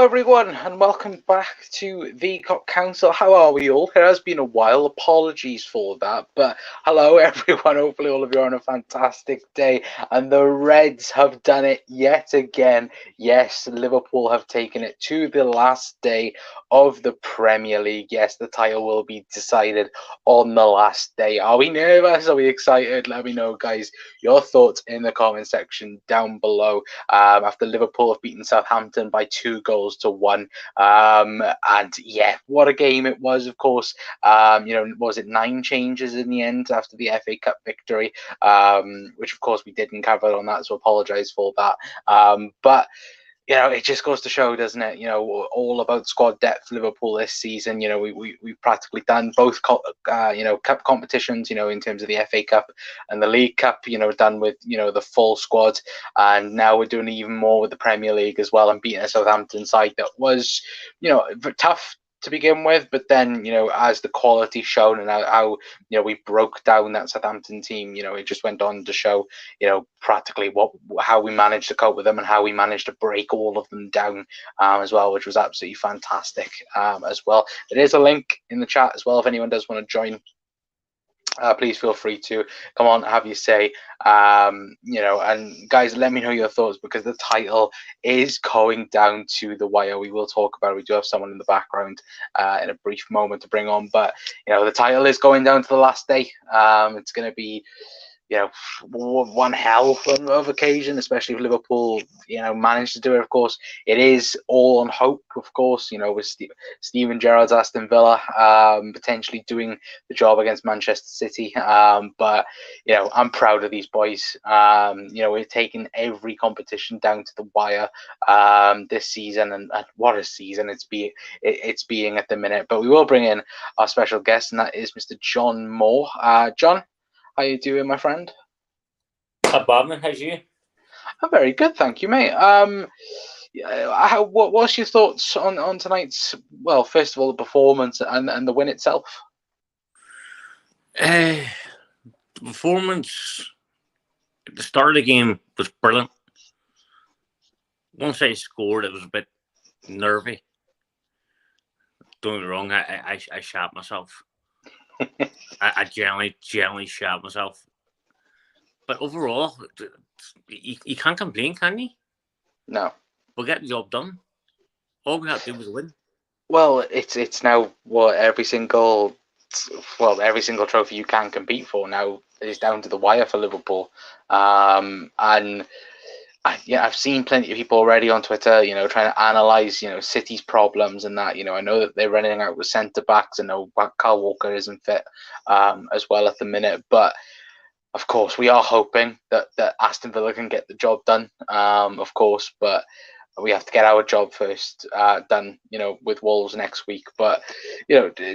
everyone, and welcome back to the Cop Council. How are we all? It has been a while. Apologies for that, but hello, everyone. Hopefully, all of you are on a fantastic day. And the Reds have done it yet again. Yes, Liverpool have taken it to the last day of the Premier League. Yes, the title will be decided on the last day. Are we nervous? Are we excited? Let me know, guys, your thoughts in the comment section down below. After Liverpool have beaten Southampton by 2-1. And yeah, what a game it was, of course. Was it 9 changes in the end after the FA Cup victory? Which, of course, we didn't cover on that, so apologise for that. But it just goes to show, doesn't it? All about squad depth. Liverpool this season. We've practically done both, cup competitions. In terms of the FA Cup and the League Cup. Done with the full squad, and now we're doing even more with the Premier League as well, and beating a Southampton side that was, tough to begin with, but then as the quality shown and how we broke down that Southampton team, it just went on to show practically how we managed to cope with them and how we managed to break all of them down as well, which was absolutely fantastic as well. There is a link in the chat as well if anyone does want to join. Please feel free to come on, have your say, and guys, let me know your thoughts, because the title is going down to the wire. We will talk about it. We do have someone in the background in a brief moment to bring on, but the title is going down to the last day. It's going to be one hell of occasion, especially if Liverpool, managed to do it. Of course, it is all on hope, of course, with Steven Gerrard's Aston Villa potentially doing the job against Manchester City. But, I'm proud of these boys. We've taken every competition down to the wire this season, and what a season it's being at the minute. But we will bring in our special guest, and that is Mr. John Moore. John, how you doing, my friend? Not bad, man. How's you? I'm very good, thank you, mate. What's your thoughts on tonight's? Well, first of all, the performance and the win itself. The performance at the start of the game was brilliant. Once I scored, it was a bit nervy. Don't get me wrong, I shat myself. I generally shat myself. But overall, you can't complain, can you? No. We'll get the job done. All we have to do was win. Well, it's now every single trophy you can compete for now is down to the wire for Liverpool. I've seen plenty of people already on Twitter, trying to analyse, City's problems and that. I know that they're running out with centre backs. I know Kyle Walker isn't fit as well at the minute, but of course we are hoping that Aston Villa can get the job done. Of course, but we have to get our job first done, with Wolves next week. But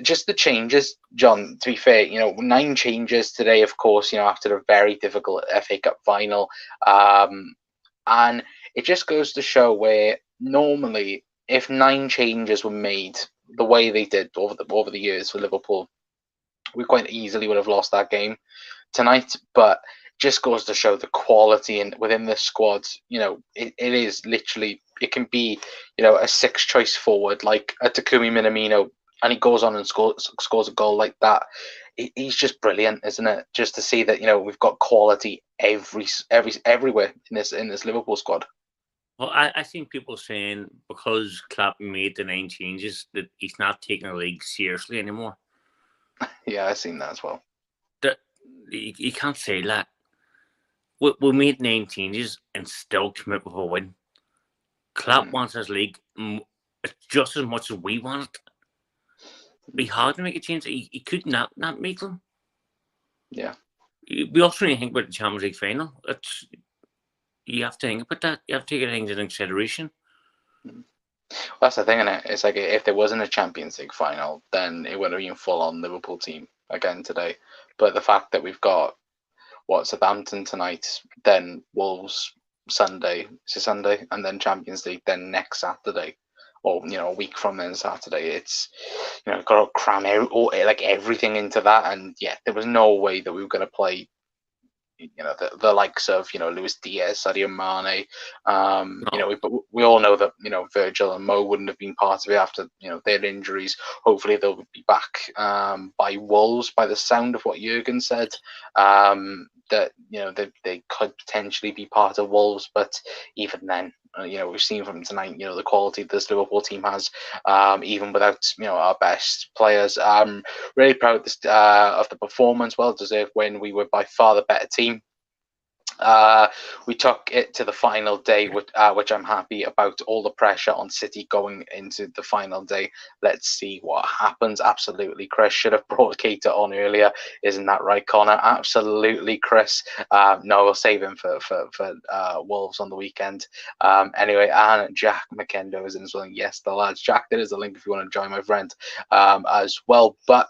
just the changes, John. To be fair, 9 changes today, of course. After a very difficult FA Cup final. And it just goes to show where normally, if 9 changes were made the way they did over the years for Liverpool, we quite easily would have lost that game tonight. But just goes to show the quality within the squad. It is literally, it can be, a 6th choice forward like a Takumi Minamino, and he goes on and scores a goal like that. He's just brilliant, isn't it? Just to see that we've got quality everywhere in this Liverpool squad. Well, I think people saying because Klopp made the 9 changes that he's not taking the league seriously anymore. Yeah, I've seen that as well. You can't say that. We made 9 changes and still commit with a win. Klopp wants his league just as much as we want it. It'd be hard to make a change. He could not make them. Yeah. We also need to think about the Champions League final. You have to think about that. You have to take things into consideration. Well, that's the thing, isn't it? It's like if there wasn't a Champions League final, then it would have been full-on Liverpool team again today. But the fact that we've got Southampton tonight, then Wolves Sunday, and then Champions League then next Saturday, or a week from then Saturday. It's got to cram everything into that, and yeah, there was no way that we were going to play the likes of Luis Diaz, Sadio Mane. No. We all know that Virgil and Mo wouldn't have been part of it after their injuries. Hopefully they'll be back by Wolves, by the sound of what Jurgen said. That they could potentially be part of Wolves, but even then, we've seen from tonight, the quality this Liverpool team has, even without our best players. I'm really proud of the performance. Well deserved win. We were by far the better team. We took it to the final day, which I'm happy about. All the pressure on City going into the final day. Let's see what happens. Absolutely, Chris should have brought Keita on earlier. Isn't that right, Connor? Absolutely, Chris. No, we'll save him for Wolves on the weekend. Anyway, and Jack McKendo is in as well. Yes, the lads. Jack, there is a link if you want to join my friend as well. But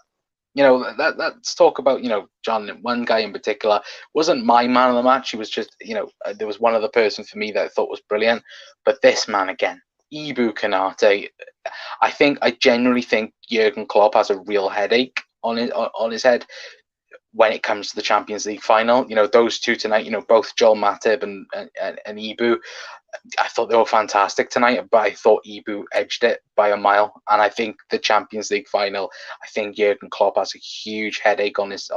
let's talk about, John, one guy in particular wasn't my man of the match. He was just, there was one other person for me that I thought was brilliant. But this man again, Ibu Konate, I genuinely think Jurgen Klopp has a real headache on his head when it comes to the Champions League final. Those two tonight, both Joel Matip and Ibu, I thought they were fantastic tonight, but I thought Ibu edged it by a mile. And I think the Champions League final, I think Jurgen Klopp has a huge headache on his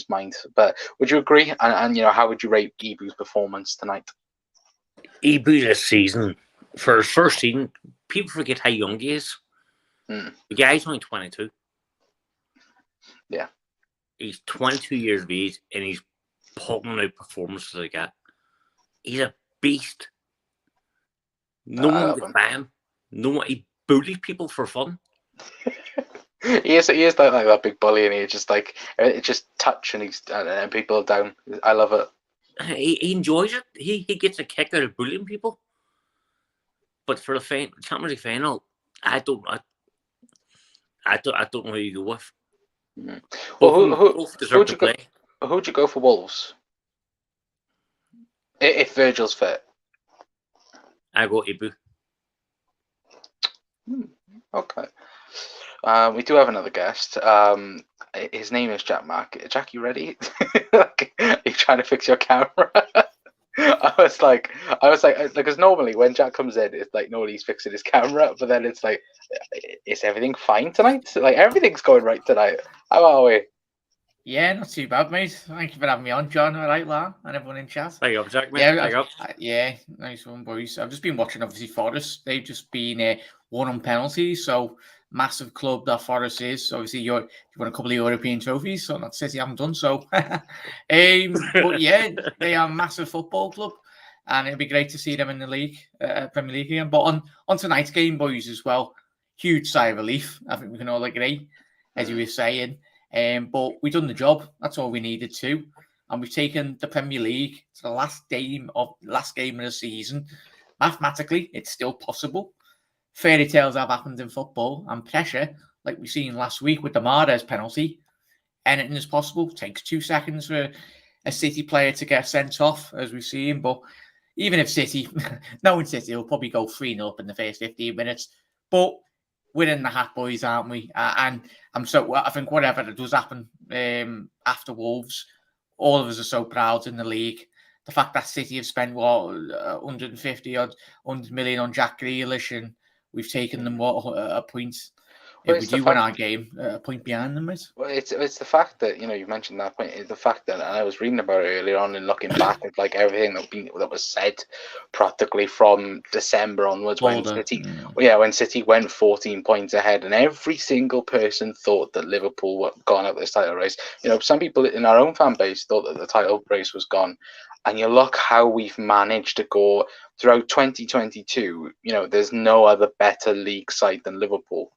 mind. But would you agree? And how would you rate Ibu's performance tonight? Ibu this season, for his first season, people forget how young he is. The guy's only 22. Yeah. He's 22 years of age, and he's pulling out performances like that. He's a beast. No one can buy him. No one. He bullies people for fun. he is like that big bully, and he just touch and people are down. I love it. He enjoys it. He gets a kick out of bullying people. But for the Champions League final, I don't know who you go with. Well, who'd you go for Wolves? If Virgil's fit, I go Ibu. Okay. We do have another guest. His name is Jack Mack. Jack, you ready? Are you trying to fix your camera? I was like, because normally when Jack comes in, it's like normally he's fixing his camera, but then it's like, is everything fine tonight? Like everything's going right tonight. How are we? Yeah, not too bad, mate. Thank you for having me on, John. All right, Lar, and everyone in chat. There you go, Jack, mate. Yeah, nice one, boys. I've just been watching, obviously, Forest. They've just been won on penalties, so massive club that Forest is. Obviously, you've won a couple of European trophies, so not City haven't done so. But yeah, they are a massive football club, and it'd be great to see them in the league, Premier League again. But on tonight's game, boys, as well, huge sigh of relief. I think we can all agree, as you were saying. But we've done the job. That's all we needed to, and we've taken the Premier League to the last game of the season. Mathematically, it's still possible. Fairy tales have happened in football, and pressure, like we've seen last week with the Mahrez penalty, anything is possible. It takes 2 seconds for a City player to get sent off, as we've seen. But even if City, knowing City, will probably go 3-0 up in the first 15 minutes. But we're in the hat, boys, aren't we? And I think whatever does happen after Wolves, all of us are so proud in the league. The fact that City have spent 150 odd 100 million on Jack Grealish, and we've taken them a point. If we do win our game, a point behind them is. Well, it's the fact that you mentioned that point. It's the fact that, and I was reading about it earlier on and looking back at like everything that was said practically from December onwards when City went 14 points ahead, and every single person thought that Liverpool were gone out this title race. Some people in our own fan base thought that the title race was gone. And you look how we've managed to go throughout 2022. There's no other better league side than Liverpool.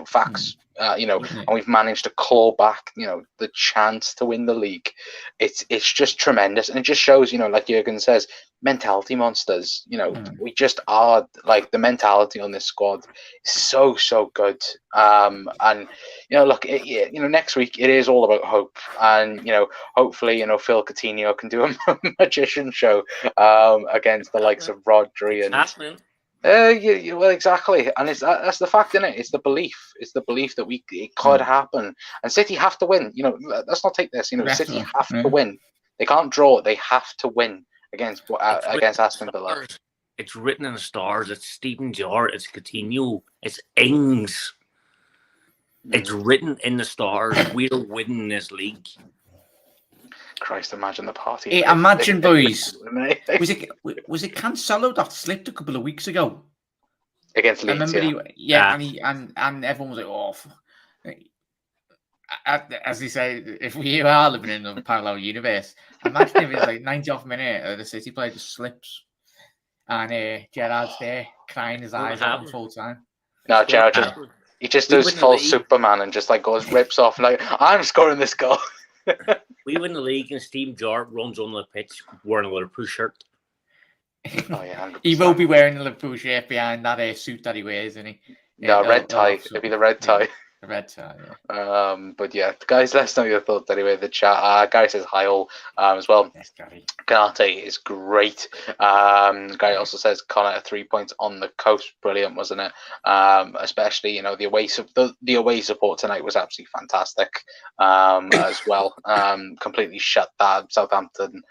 Facts. And we've managed to claw back, the chance to win the league. It's just tremendous, and it just shows, like Jurgen says, mentality monsters. We just are, like, the mentality on this squad is so good. And look, next week it is all about hope, and hopefully, Phil Coutinho can do a magician show against the likes of Rodri and. Well, exactly, and that's the fact, isn't it? It's the belief. It's the belief that it could happen, and City have to win. Let's not take this. City have to win. They can't draw. They have to win against Aston Villa. Stars. It's written in the stars. It's Steven Gerrard. It's Coutinho. It's Ings. It's written in the stars. We're winning this league. Christ, imagine the party. Hey, imagine, boys. Was it Cancelo that slipped a couple of weeks ago against Leeds? I remember and everyone was like, "Oh." As they say, if we are living in a parallel universe, imagine if it's like 90th minute, the City player just slips, and Gerrard's there crying his eyes out the full time. No, Gerrard he just does full Superman and just like rips off like, I'm scoring this goal. We win the league and Steven Gerrard runs on the pitch wearing a Liverpool shirt. Oh yeah, 100%. He will be wearing the Liverpool shirt behind that suit that he wears, isn't he? No, red tie. It'll be the red tie. The red tie, yeah. But yeah, guys, let us know your thoughts anyway. The chat. Gary says hi all as well. Yes, Gary. Canate is great. Gary also says Connor 3 points on the coast, brilliant, wasn't it? Especially the away support tonight was absolutely fantastic as well. Completely shut that Southampton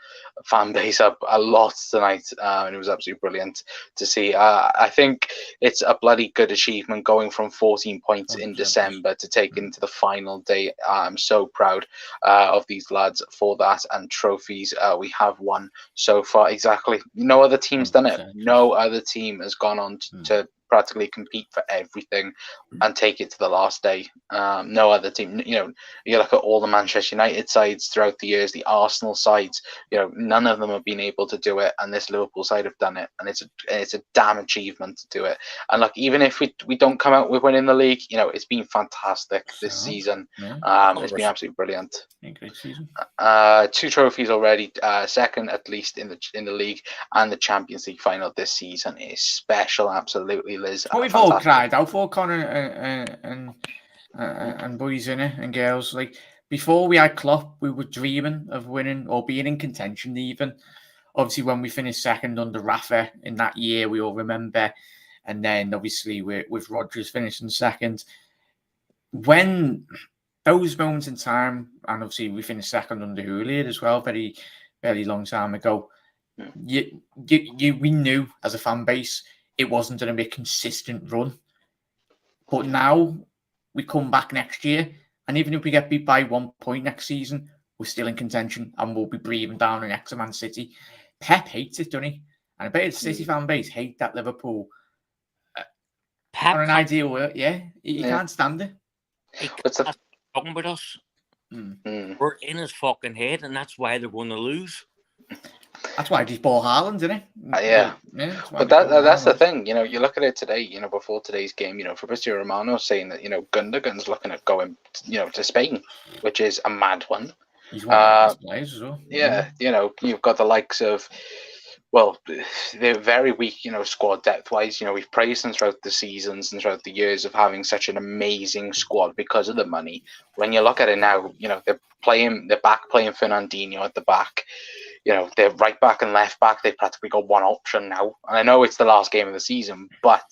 fan base up a lot tonight, and it was absolutely brilliant to see. I think it's a bloody good achievement going from 14 points in December to take into the final day. I'm so proud of these lads for that, and trophies we have won so far. Exactly, no other team's done it. No other team has gone on to practically compete for everything and take it to the last day. No other team. You look at all the Manchester United sides throughout the years, the Arsenal sides. None of them have been able to do it, and this Liverpool side have done it, and it's a damn achievement to do it. And look, even if we don't come out with winning the league, it's been fantastic this season. It's been absolutely brilliant. Great season. 2 trophies already, second at least in the league, and the Champions League final this season is special. Absolutely, Liz. Well, we've all cried out for Connor and boys in it and girls. Like before we had Klopp, we were dreaming of winning or being in contention. Even obviously when we finished second under Rafa in that year, we all remember, and then obviously with Rodgers finishing second. When those moments in time, and obviously we finished second under Julian as well, very, very long time ago. We knew as a fan base it wasn't going to be a consistent run, but now we come back next year, and even if we get beat by 1 point next season, we're still in contention, and we'll be breathing down an Man City. Pep hates it, doesn't he? And I bet the City fan base hate that Liverpool. Pep on an ideal world, he can't stand it. He's talking about us. We're in his fucking head, and that's why they're going to lose. That's why he's bought Haaland, isn't it? But that's the thing. You look at it today. Before today's game, Fabrizio Romano saying that Gundogan's looking at going, to Spain, which is a mad one. He's one of the best players as well. Yeah, you've got the likes of. Well, they're very weak, squad depth-wise. We've praised them throughout the seasons and throughout the years of having such an amazing squad because of the money. When you look at it now, they're back playing Fernandinho at the back. They're right back and left back. They've practically got one option now. And I know it's the last game of the season, but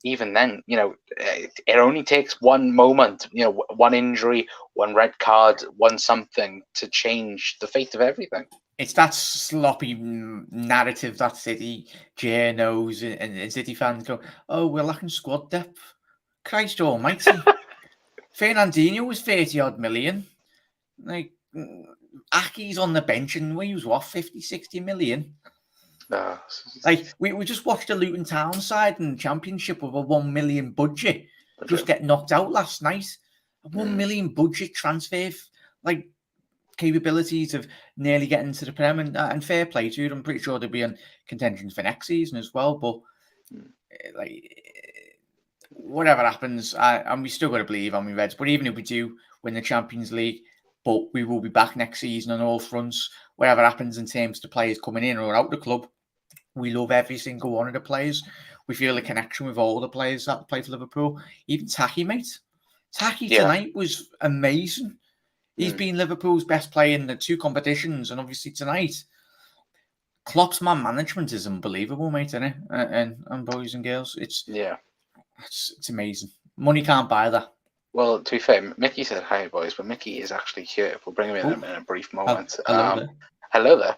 even then, it only takes one moment, one injury, one red card, one something to change the fate of everything. It's that sloppy narrative that City journos and City fans go, oh, we're lacking squad depth. Christ almighty. Fernandinho was 30-odd million. Like, Aki's on the bench and we was, 50, 60 million? Like, we just watched a Luton Town side in the Championship with a 1 million budget. Just get knocked out last night. A 1 million budget transfer, capabilities of nearly getting to the Prem, and fair play to them. I'm pretty sure they'll be in contention for next season as well. But whatever happens, and we still got to believe on we Reds. But even if we do win the Champions League, but we will be back next season on all fronts. Whatever happens in terms of the players coming in or out the club, we love every single one of the players. We feel a connection with all the players that play for Liverpool. Even Taki, mate. Taki tonight was amazing. He's been Liverpool's best player in the 2 competitions, and obviously tonight, Klopp's man management is unbelievable, mate, isn't it? And boys and girls, it's amazing. Money can't buy that. Well, to be fair, Mickey said hi, boys, but Mickey is actually here. We'll bring him in a brief moment. Hello there.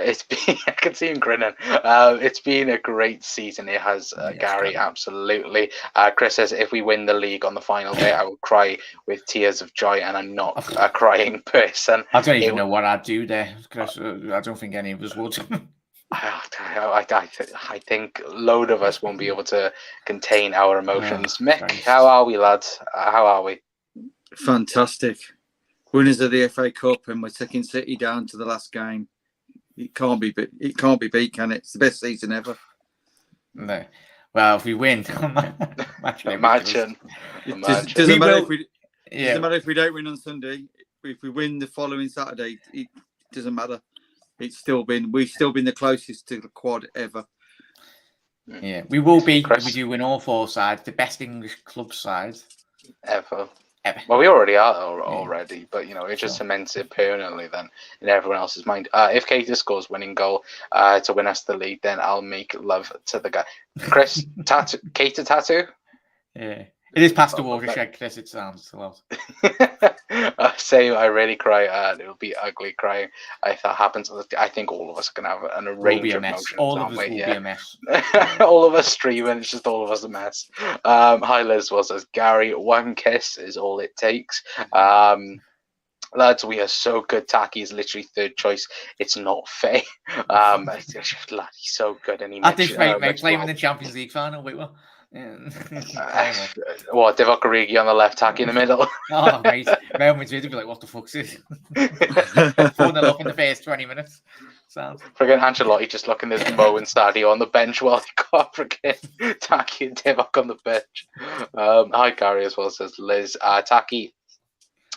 It's been, I can see him grinning. It's been a great season. It has, Gary, absolutely. Chris says, if we win the league on the final day, I will cry with tears of joy, and I'm not a crying person. I don't even know what I'd do there, because I don't think any of us would. I think a load of us won't be able to contain our emotions. Mick, Christ. how are we, lads? How are we? Fantastic. Winners of the FA Cup, and we're taking City down to the last game. It can't be beat, can it? It's the best season ever. No. Well, if we win, Imagine. It doesn't matter if we don't win on Sunday. If we win the following Saturday, it doesn't matter. We've still been the closest to the quad ever. Yeah, we will be, if we do win all 4 sides, the best English club side ever. Ever. Well, we already are already, but it just cements it permanently then in everyone else's mind. If Keita scores winning goal to win us the league, then I'll make love to the guy. Chris, Keita tattoo? Yeah. It is past the watershed, Chris, it sounds a lot. Same, I really cry. It'll be ugly crying if that happens. I think all of us are going to have a range of emotions. All of us will be a mess. All of us streaming, it's just all of us a mess. Hi, Liz says, Gary, one kiss is all it takes. Lads, we are so good. Taki is literally third choice. It's not fair. Lad, he's so good. And he mate, playing in the Champions League final. Wait, what? What, Divock Origi on the left, Taki in the middle? Oh, mate. Real Madrid would be like, what the fuck's this? 4-0 up in the first 20 minutes. Sounds. Friggin' Ancelotti just looking at Mo and Sadio on the bench while they got friggin' Taki and Divock on the bench. Hi, Gary, as well, says Liz. Taki,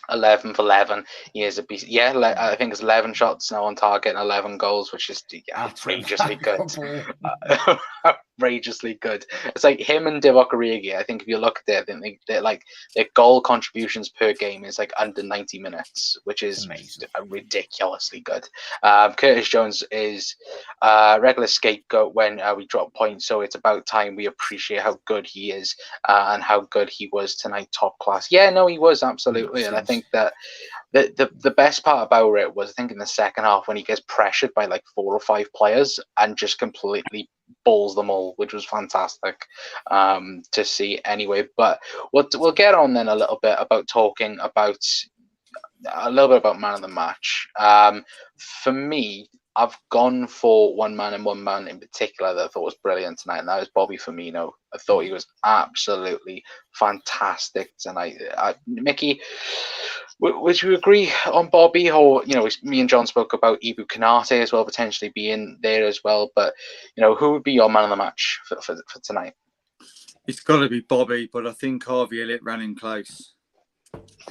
11 for 11. He is a beast. Yeah, I think it's 11 shots now on target and 11 goals, which is outrageously good. Outrageously good. It's like him and Divock Origi. I think if you look at it, I think they're like their goal contributions per game is like under 90 minutes, which is ridiculously good. Curtis Jones is regular scapegoat when we drop points, so it's about time we appreciate how good he is and how good he was tonight. Top class. Yeah, no, he was absolutely, and I think that the best part about it was, I think, in the second half when he gets pressured by like 4 or 5 players and just completely balls them all, which was fantastic to see anyway. But we'll get on then a little bit about talking about a little bit about man of the match. For me, I've gone for one man in particular that I thought was brilliant tonight, and that was Bobby Firmino. I thought he was absolutely fantastic tonight. Mickey, would you agree on Bobby? Or, me and John spoke about Ibu Kanate as well, potentially being there as well. But, who would be your man of the match for tonight? It's got to be Bobby, but I think Harvey Elliott ran in close.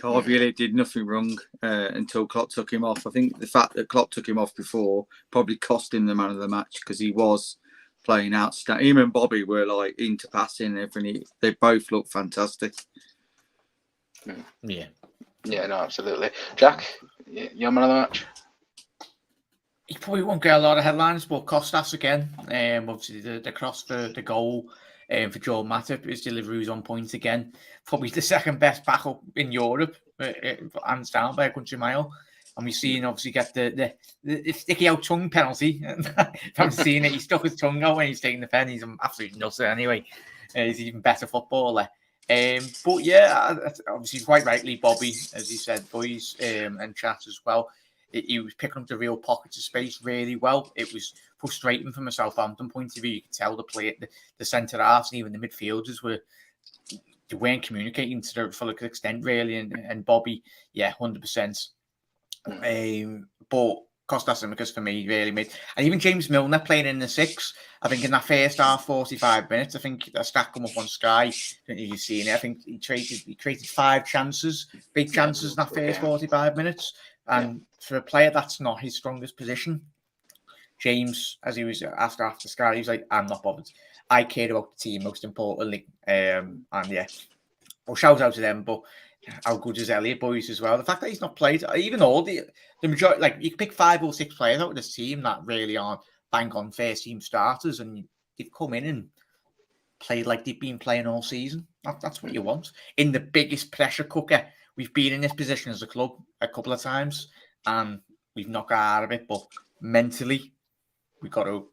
Harvey Elliott did nothing wrong until Klopp took him off. I think the fact that Klopp took him off before probably cost him the man of the match, because he was playing outstanding. Him and Bobby were like into passing and everything. They both looked fantastic. Yeah. Yeah, no, absolutely. Jack, your man of the match? He probably won't get a lot of headlines, but Kostas again. Obviously, the cross for the goal for Joel Matip. His delivery was on point again. Probably the second best backup in Europe, hands down by a country mile. And we've seen, obviously, get the sticky out tongue penalty. If I'm seeing it, he stuck his tongue out when he's taking the pen. He's an absolute nutter anyway. He's an even better footballer. But yeah, obviously quite rightly, Bobby, as you said, boys, and chat as well. He was picking up the real pockets of space really well. It was frustrating from a Southampton point of view. You could tell the centre halves and even the midfielders they weren't communicating to their full extent really. And Bobby, yeah, 100%. But Kostas Tsimikas for me really made, and even James Milner playing in the 6. I think in that first half, 45 minutes, I think a stat come up on Sky. I don't know if you've seen it. I think he created 5 chances, big chances in that first 45 minutes. And for a player that's not his strongest position, James, as he was after Sky, he was like, I'm not bothered. I care about the team most importantly. And yeah, well, shout out to them. But how good is Elliott, boys, as well? The fact that he's not played, even all the majority, like you can pick 5 or 6 players out of this team that really aren't bang on first team starters, and they've come in and played like they've been playing all season. That's what you want in the biggest pressure cooker. We've been in this position as a club a couple of times, and we've knocked out of it, but mentally, we got to.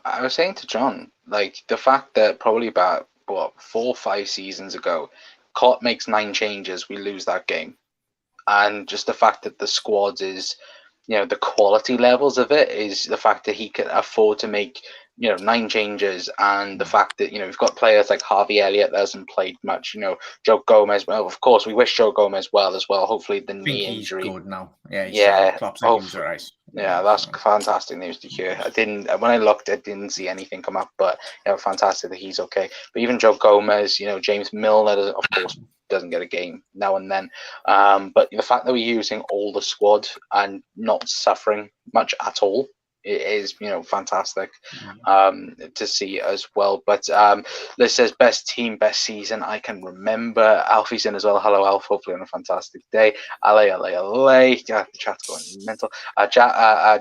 I was saying to John, like the fact that probably about 4 or 5 seasons ago, Klopp makes 9 changes, we lose that game, and just the fact that the squad is, the quality levels of it is the fact that he can afford to make 9 changes, and the fact that we've got players like Harvey Elliott that hasn't played much. Joe Gomez. Well, of course, we wish Joe Gomez well as well. Hopefully, the knee injury. He's good now. Yeah, yeah. Klopp's like he's alright. Yeah, that's fantastic news to hear. When I looked, I didn't see anything come up, but fantastic that he's okay. But even Joe Gomez, James Milner, of course, doesn't get a game now and then. But the fact that we're using all the squad and not suffering much at all, it is fantastic to see as well. But Liz says best team, best season I can remember. Alfie's in as well. Hello Alf, hopefully on a fantastic day. LA. Yeah, the chat's going mental.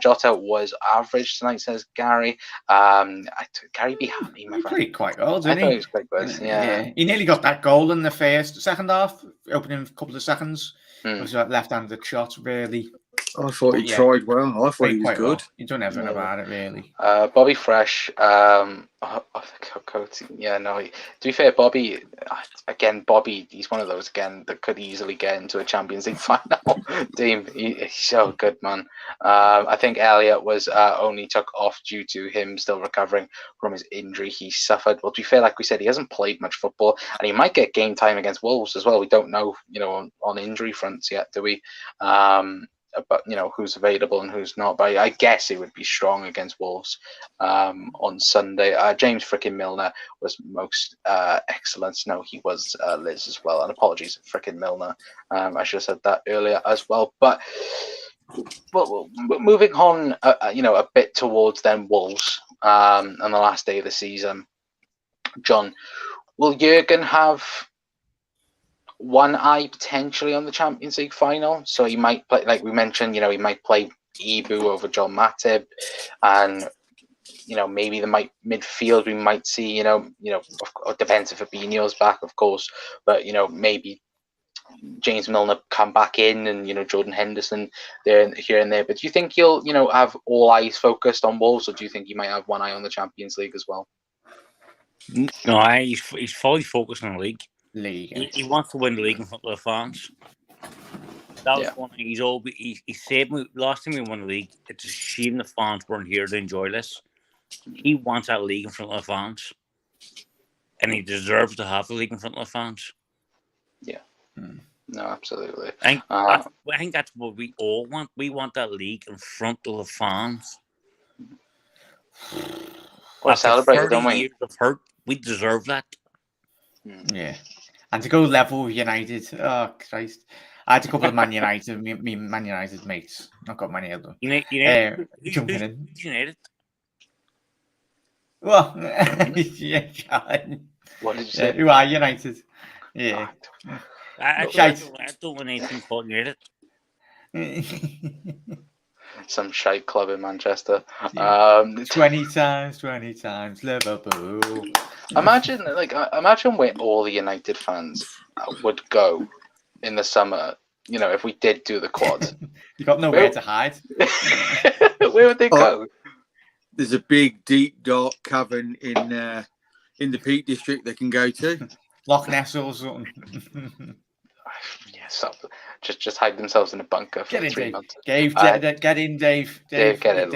Jota was average tonight, says Gary. Gary be happy, my friend. He played quite well, didn't he? I thought he was quite good. Yeah. He nearly got that goal in the second half, opening a couple of seconds. It was that left-handed shot, really. I thought he tried well. I thought he was good. Well. You don't ever know about it, really. Bobby Fresh. To be fair, Bobby, he's one of those, again, that could easily get into a Champions League final team. He's so good, man. I think Elliott was only took off due to him still recovering from his injury he suffered. Well, to be fair, like we said, he hasn't played much football, and he might get game time against Wolves as well. We don't know, on injury fronts yet, do we? But who's available and who's not. But I guess it would be strong against Wolves on Sunday. James frickin' Milner was most excellent. No, he was Liz as well. And apologies, frickin' Milner. I should have said that earlier as well. But moving on, a bit towards then Wolves on the last day of the season. John, will Jurgen have one eye potentially on the Champions League final? So he might play, like we mentioned, he might play Ibu over John Matip, and maybe the midfield we might see, it depends if Fabinho's back, of course, but maybe James Milner come back in, and Jordan Henderson there, here and there. But do you think he'll have all eyes focused on Wolves, or do you think he might have one eye on the Champions League as well? No, he's fully focused on the league. He wants to win the league in front of the fans. That was one thing he said last time we won the league. It's a shame the fans weren't here to enjoy this. He wants that league in front of the fans, and he deserves to have the league in front of the fans. Yeah, no, absolutely. I think that's what we all want. We want that league in front of the fans. Well, celebrate, don't we? Years of hurt, we deserve that. Yeah. And to go level with United, oh Christ! I had a couple of Man United mates. Not got many of them. Jumping in. United. Well, yeah, John. What did you say? Who are United? Yeah. I don't want anything called United. Some shite club in Manchester. 20 times Liverpool. Imagine where all the United fans would go in the summer. If we did do the quad. You got nowhere to hide. Where would they go? There's a big, deep, dark cavern in the Peak District they can go to. Loch Ness or something. So just hide themselves in a bunker for 3 months. Dave, get in, Dave. Dave, get in,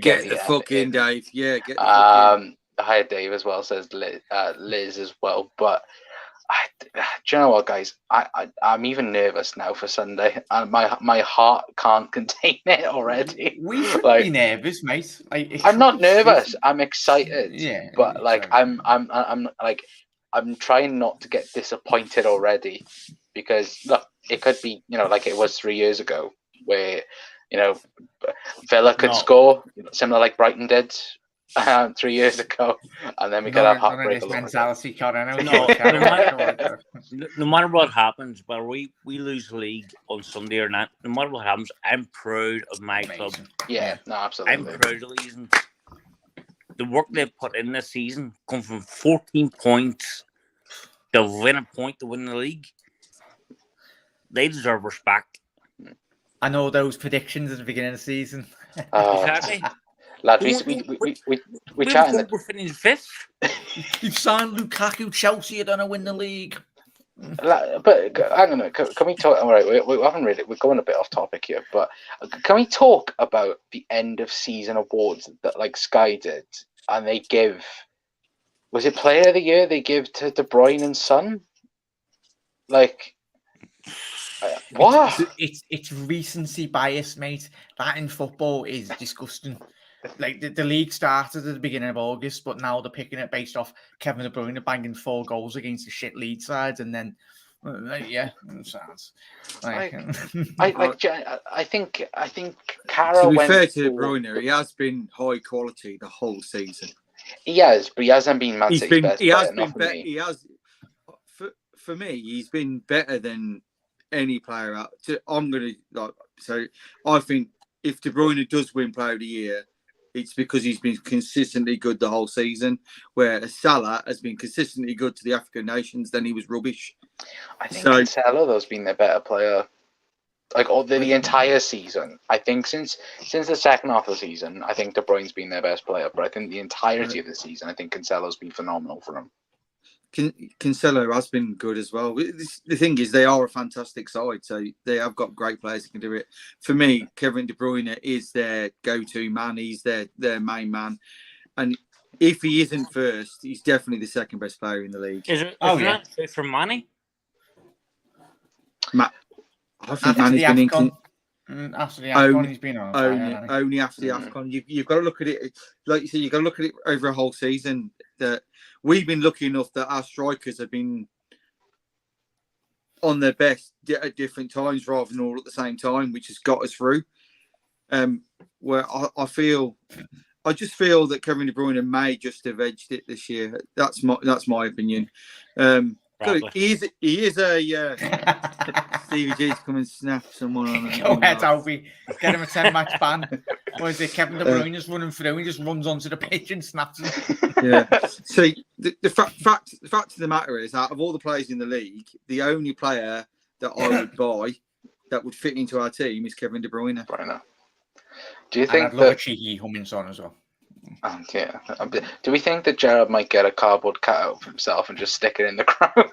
get the fuck in, Dave. Yeah, get the fuck in. Hi, Dave, as well, says Liz as well. But do you know what, guys? I'm even nervous now for Sunday, and my heart can't contain it already. We should be nervous, mate. I'm not nervous. I'm excited. Yeah, but I'm trying not to get disappointed already, because look, it could be like it was 3 years ago, where Villa could score similar like Brighton did 3 years ago, and then we could have heartbreak. Mentality, no matter what happens, whether we lose the league on Sunday or not, no matter what happens, I'm proud of my club. Yeah, no, absolutely. I'm proud of the season. The work they've put in this season, come from 14 points to win a point to win the league. They deserve respect. I know those predictions at the beginning of the season. Exactly. Lad, We we chat in thought we're finishing fifth. You've signed Lukaku. Chelsea are going to win the league. But hang on a minute. Can we talk? All right, we haven't really. We're going a bit off topic here, but can we talk about the end of season awards that like Sky did, and they give? Was it Player of the Year they give to De Bruyne and Son? Like, what? It's recency bias, mate. That in football is disgusting. Like the league started at the beginning of August, but now they're picking it based off Kevin De Bruyne banging 4 goals against the shit lead sides, and then yeah, sad. I think Cara To be went. fair to De Bruyne, he has been high quality the whole season. He has, but he hasn't been Man City's best player. He has. For me, he's been better than any player out. So I think if De Bruyne does win Player of the Year, it's because he's been consistently good the whole season. Whereas Salah has been consistently good to the African nations, then he was rubbish. I think Cancelo though has been their better player, like the entire season. I think since the second half of the season, I think De Bruyne's been their best player. But I think the entirety of the season, I think Cancelo's been phenomenal for them. Cancelo has been good as well. The thing is, they are a fantastic side, so they have got great players who can do it. For me, Kevin De Bruyne is their go-to man. He's their main man, and if he isn't first, he's definitely the second best player in the league. Is it for money? I think Manny's been after the AFCON, he's been on only after the AFCON. You've got to look at it, like you said, you've got to look at it over a whole season. That we've been lucky enough that our strikers have been on their best at different times rather than all at the same time, which has got us through. Where I just feel that Kevin De Bruyne may just have edged it this year. That's my opinion. He is a Stevie G to come and snap someone on. Go ahead, Alfie. Get him a 10-match ban. Or is it Kevin De Bruyne just running through and just runs onto the pitch and snaps him? Yeah. See, the fact of the matter is, out of all the players in the league, the only player that I would buy that would fit into our team is Kevin De Bruyne. Do you think I'd love a cheeky humming song as well? Yeah. Do we think that Gerrard might get a cardboard cutout of himself and just stick it in the ground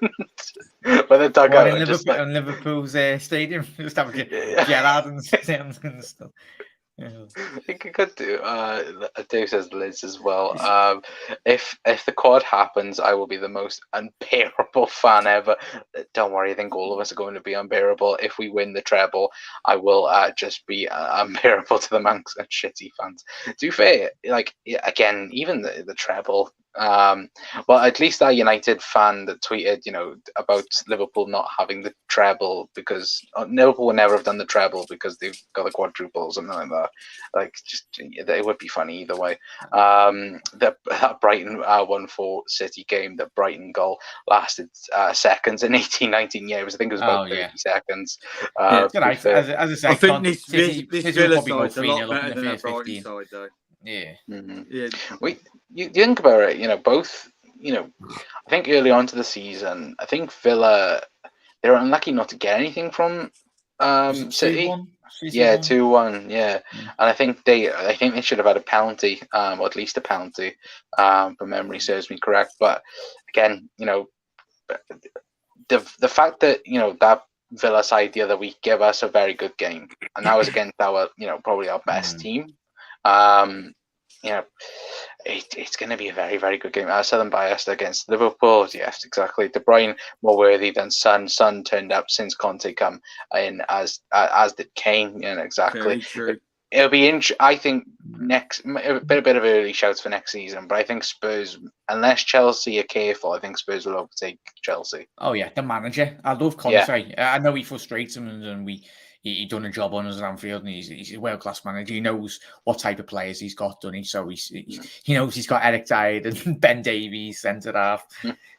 with a dugout? In Liverpool's stadium, just have Gerrard and stuff. Yeah. I think I could do. Dave says Liz as well. If the quad happens, I will be the most unbearable fan ever. Don't worry, I think all of us are going to be unbearable. If we win the treble, I will just be unbearable to the Manx and shitty fans. To be fair, like again, even the treble. Well, at least that United fan that tweeted, about Liverpool not having the treble because Liverpool would never have done the treble because they've got the quadruple or something like that. Like, just it would be funny either way. That Brighton 1-4 City game, the Brighton goal lasted seconds in 18-19 years. I think it was about 30 seconds. As I say, I think this Villa side's a lot better than the Brighton side, though. Yeah. Mm-hmm. Yeah. You think about it, both, I think early on to the season, I think Villa, they were unlucky not to get anything from City. 2-1, yeah. And I think they should have had a penalty, or at least a penalty, if memory serves me correct. But again, the fact that, that Villa side the other week gave us a very good game, and that was against our, probably our best team. It's going to be a very, very good game. Southern biased against Liverpool. Yes, exactly. De Bruyne more worthy than Son. Son turned up since Conte come in, as did Kane. Exactly. Very true. It'll be I think a bit of early shouts for next season, but I think Spurs, unless Chelsea are careful, I think Spurs will overtake Chelsea. Oh yeah, the manager. I love Conte. Yeah. I know he frustrates him, and he done a job on us at Anfield, and he's a world-class manager. He knows what type of players he's got, doesn't he? So he knows he's got Eric Dyer and Ben Davies centre half.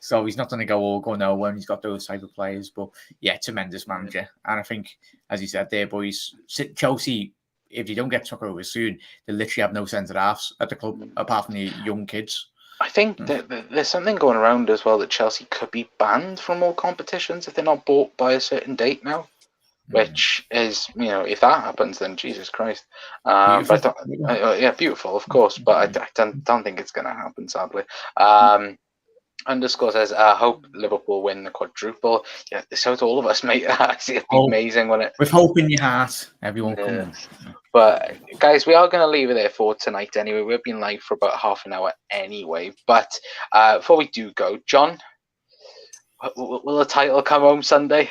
So he's not going to go nowhere, and he's got those type of players. But yeah, tremendous manager. And I think, as you said there, boys, Chelsea, if they don't get took over soon, they literally have no centre halves at the club, apart from the young kids. I think that there's something going around as well that Chelsea could be banned from all competitions if they're not bought by a certain date now. which is, if that happens, then Jesus Christ. Beautiful. But yeah, beautiful, of course, but I don't think it's going to happen, sadly. Underscore says, hope Liverpool win the quadruple. Yeah, so to all of us, mate. It'd be amazing, wouldn't it? With hope in your heart, everyone come on. But guys, we are going to leave it there for tonight anyway. We've been live for about half an hour anyway. But before we do go, John, will the title come home Sunday?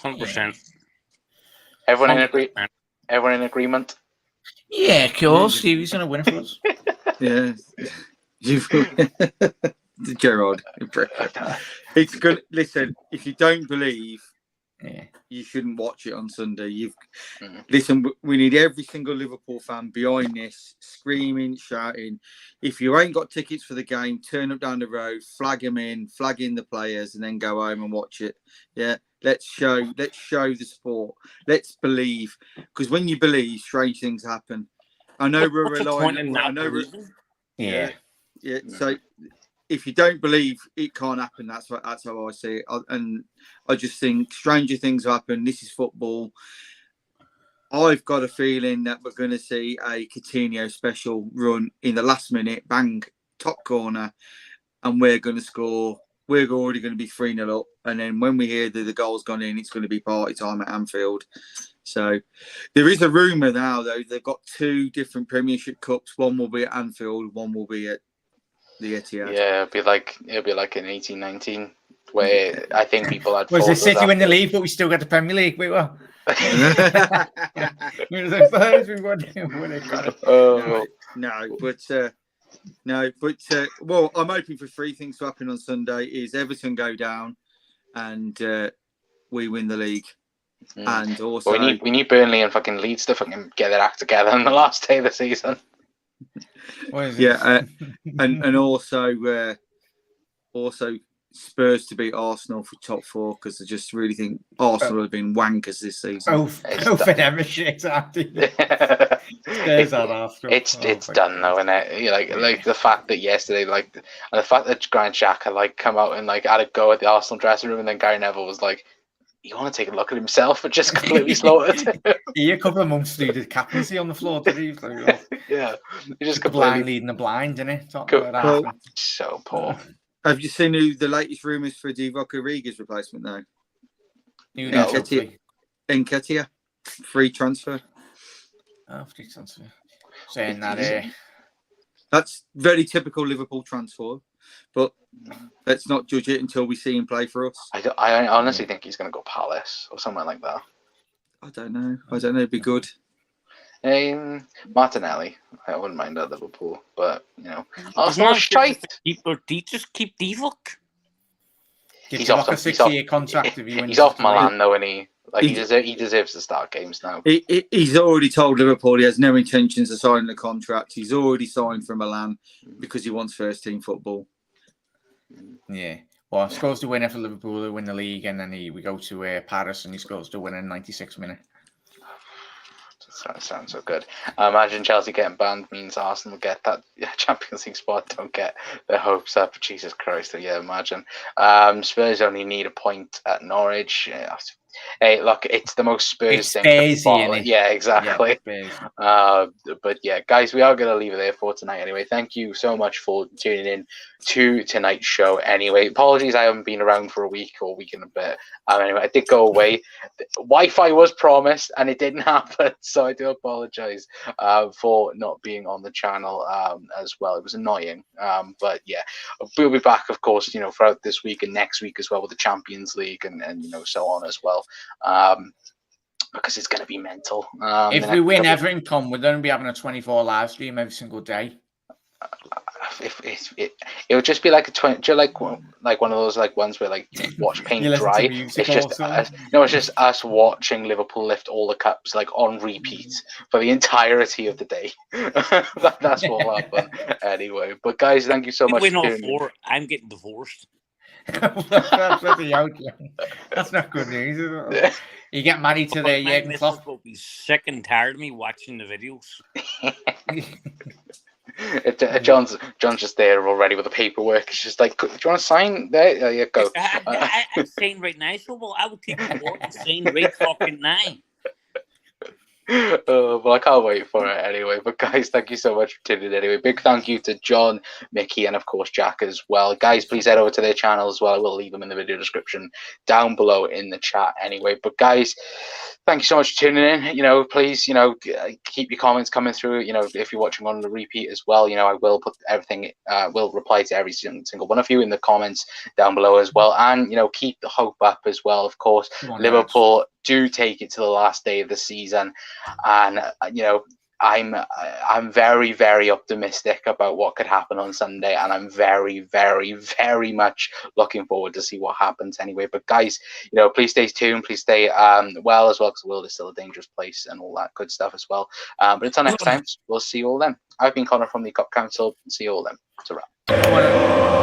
100%. Everyone in agreement? Yeah, of course. Stevie's going to win it for us. Yeah. Gerard. It's good. Listen, if you don't believe, you shouldn't watch it on Sunday. Listen, we need every single Liverpool fan behind this, screaming, shouting. If you ain't got tickets for the game, turn up down the road, flag them in, flag in the players, and then go home and watch it. Yeah, let's show the sport. Let's believe, because when you believe, strange things happen. I know we're relying. Yeah. So if you don't believe, it can't happen. That's how I see it. And I just think stranger things happen. This is football. I've got a feeling that we're going to see a Coutinho special run in the last minute, bang, top corner, and we're going to score. We're already going to be 3-0 up. And then when we hear that the goal's gone in, it's going to be party time at Anfield. So there is a rumour now, though. They've got 2 different Premiership Cups. One will be at Anfield. One will be at the Etihad. Yeah, it'll be like in 1819, where I think people had. Was the City win the league, but we still got the Premier League? We were. We were the first. We won it. No, but well, I'm hoping for 3 things to happen on Sunday: is Everton go down, and we win the league, and also we need Burnley and fucking Leeds to fucking get their act together on the last day of the season. And also Spurs to beat Arsenal for top 4, because I just really think Arsenal have been wankers this season. For them shit, it's done though, isn't it? Like the fact that yesterday, and the fact that Granit Xhaka come out and had a go at the Arsenal dressing room, and then Gary Neville was like, you want to take a look at himself, but just completely slaughtered. He a couple of months to do the captaincy on the floor, did he? Yeah, he just blind leading the blind, didn't it? So poor. Have you seen who the latest rumours for Divock Origi's replacement now? Nketiah. Free transfer. Free transfer. Saying that that's very typical Liverpool transfer, but let's not judge it until we see him play for us. I honestly think he's going to go Palace or somewhere like that. I don't know. It'd be good. Martinelli, I wouldn't mind at Liverpool, but Arsenal shite. Just keep Divock. He's off a 6-year contract. He's off Milan though, and he deserves to start games now. He's already told Liverpool he has no intentions of signing the contract. He's already signed for Milan because he wants first team football. Yeah. Well, he scores the winner for Liverpool to win the league, and then we go to Paris and he scores the winner in 96th minute. That sounds so good. I imagine Chelsea getting banned means Arsenal get that Champions League spot, don't get their hopes up. Jesus Christ, so yeah, imagine. Spurs only need a point at Norwich. Hey, look, it's the most Spurs thing. Yeah, exactly. Yeah, but yeah, guys, we are going to leave it there for tonight anyway. Thank you so much for tuning in to tonight's show anyway. Apologies, I haven't been around for a week and a bit. Anyway, I did go away. Wi-Fi was promised and it didn't happen, so I do apologize for not being on the channel as well. It was annoying, but yeah, we'll be back, of course, throughout this week and next week as well with the Champions League and so on as well. Because it's going to be mental. If we win Everton, we're going to be having a 24 live stream every single day. It would just be like a 20, like one of those ones where you watch paint dry. It's just us watching Liverpool lift all the cups on repeat for the entirety of the day. That's what will happen anyway. But guys, thank you so much. I'm getting divorced. That's not good news, is it? You get married to the Jurgen Klopp. Will be sick and tired of me watching the videos. John's just there already with the paperwork. It's just like, do you want to sign? There you go. I'm saying right now, so well, I would take the word and sign right fucking now. Well, I can't wait for it anyway. But guys, thank you so much for tuning in anyway. Big thank you to John, Mickey, and of course Jack as well. Guys, please head over to their channel as well. I will leave them in the video description down below in the chat anyway. But guys, thank you so much for tuning in. Please, keep your comments coming through. If you're watching on the repeat as well, I will put everything, will reply to every single one of you in the comments down below as well. And, keep the hope up as well. Of course, Liverpool do take it to the last day of the season. And, I'm very, very optimistic about what could happen on Sunday, and I'm very, very, very much looking forward to see what happens anyway. But guys, please stay tuned, please stay well as well, because the world is still a dangerous place and all that good stuff as well. But until next time, we'll see you all then. I've been Connor from the Cop Council. See you all then. Ta-ra.